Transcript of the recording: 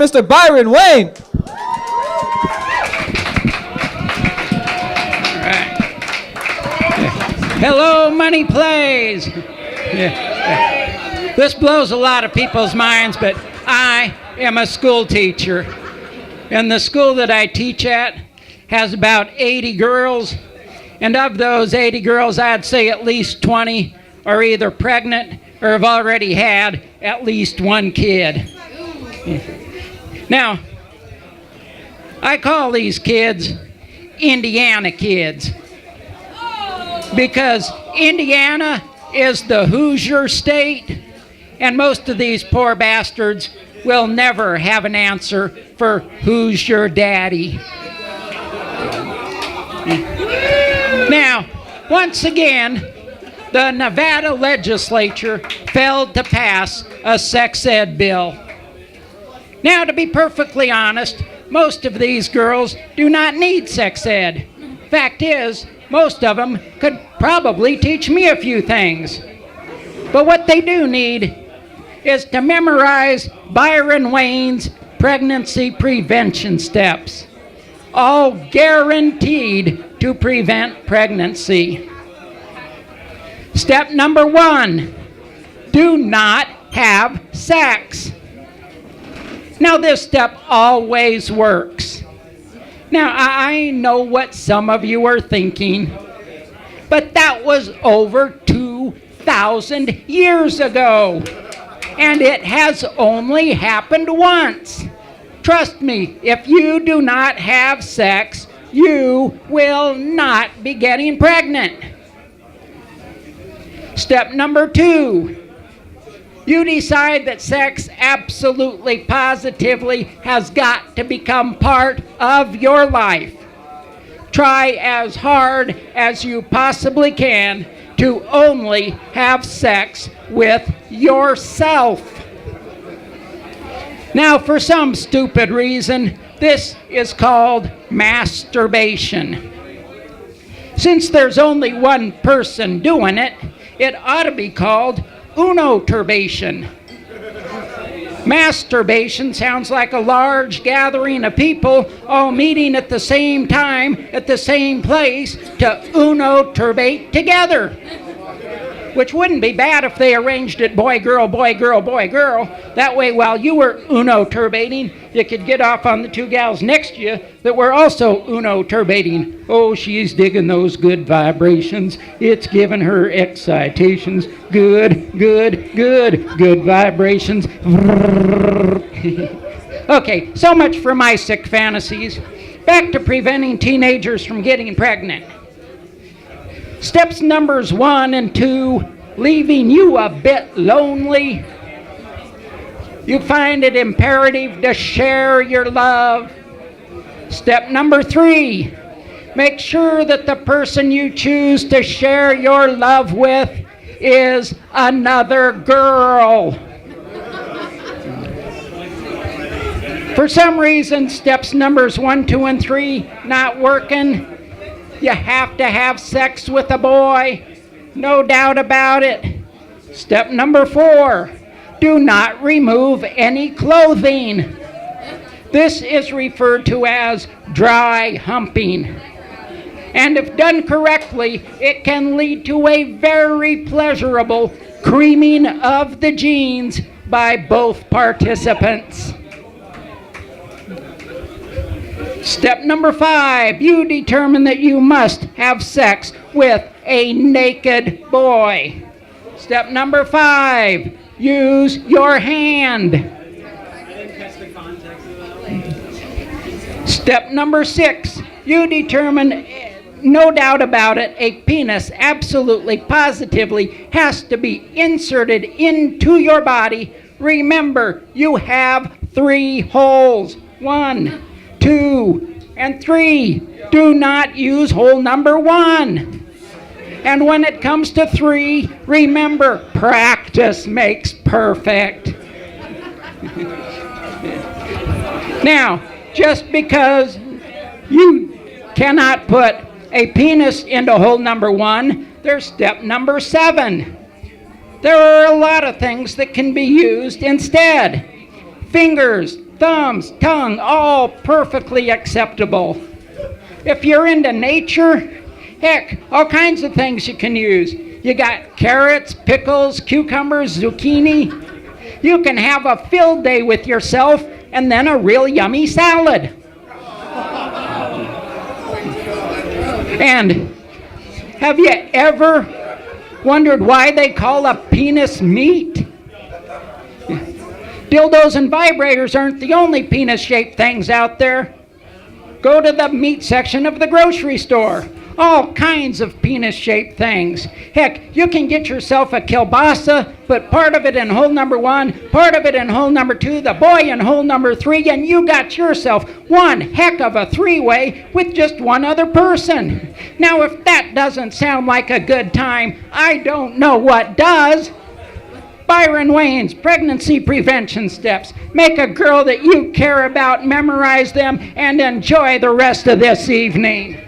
Mr. Byron Wayne. Hello, Money Plays. This blows a lot of people's minds, but I am a school teacher. And the school that I teach at has about 80 girls. And of those 80 girls, I'd say at least 20 are either pregnant or have already had at least one kid. Now, I call these kids Indiana kids because Indiana is the Hoosier state, and most of these poor bastards will never have an answer for who's your daddy. Now, once again, the Nevada legislature failed to pass a sex ed bill. Now, to be perfectly honest, most of these girls do not need sex ed. Fact is, most of them could probably teach me a few things. But what they do need is to memorize Byron Wayne's pregnancy prevention steps, all guaranteed to prevent pregnancy. Step number 1, do not have sex. Now, this step always works. Now, I know what some of you are thinking, but that was over 2,000 years ago, and it has only happened once. Trust me, if you do not have sex, you will not be getting pregnant. Step number 2. You decide that sex absolutely, positively has got to become part of your life. Try as hard as you possibly can to only have sex with yourself. Now, for some stupid reason, this is called masturbation. Since there's only one person doing it, it ought to be called unoturbation. Masturbation sounds like a large gathering of people all meeting at the same time at the same place to unoturbate together. Which wouldn't be bad if they arranged it boy, girl, boy, girl, boy, girl. That way, while you were unoturbating, you could get off on the two gals next to you that were also unoturbating. Oh, she's digging those good vibrations. It's giving her excitations. Good, good, good, good vibrations. Okay, so much for my sick fantasies. Back to preventing teenagers from getting pregnant. Steps numbers 1 and 2, leaving you a bit lonely. You find it imperative to share your love. Step number 3, make sure that the person you choose to share your love with is another girl. For some reason, steps numbers 1, 2, and 3 not working. You have to have sex with a boy, no doubt about it. Step number 4, do not remove any clothing. This is referred to as dry humping. And if done correctly, it can lead to a very pleasurable creaming of the jeans by both participants. Step number 5, you determine that you must have sex with a naked boy. Step number 5, use your hand. Step number 6, you determine, no doubt about it, a penis absolutely, positively has to be inserted into your body. Remember, you have 3 holes. 1, 2, and 3. Do not use hole number 1. And when it comes to 3, remember, practice makes perfect. Now, just because you cannot put a penis into hole number 1, there's step number 7. There are a lot of things that can be used instead. Fingers, thumbs, tongue, all perfectly acceptable. If you're into nature, heck, all kinds of things you can use. You got carrots, pickles, cucumbers, zucchini. You can have a field day with yourself and then a real yummy salad. And have you ever wondered why they call a penis meat? Dildos and vibrators aren't the only penis-shaped things out there. Go to the meat section of the grocery store. All kinds of penis-shaped things. Heck, you can get yourself a kielbasa, put part of it in hole number 1, part of it in hole number 2, the boy in hole number 3, and you got yourself one heck of a three-way with just one other person. Now, if that doesn't sound like a good time, I don't know what does. Byron Wayne's pregnancy prevention steps. Make a girl that you care about memorize them and enjoy the rest of this evening.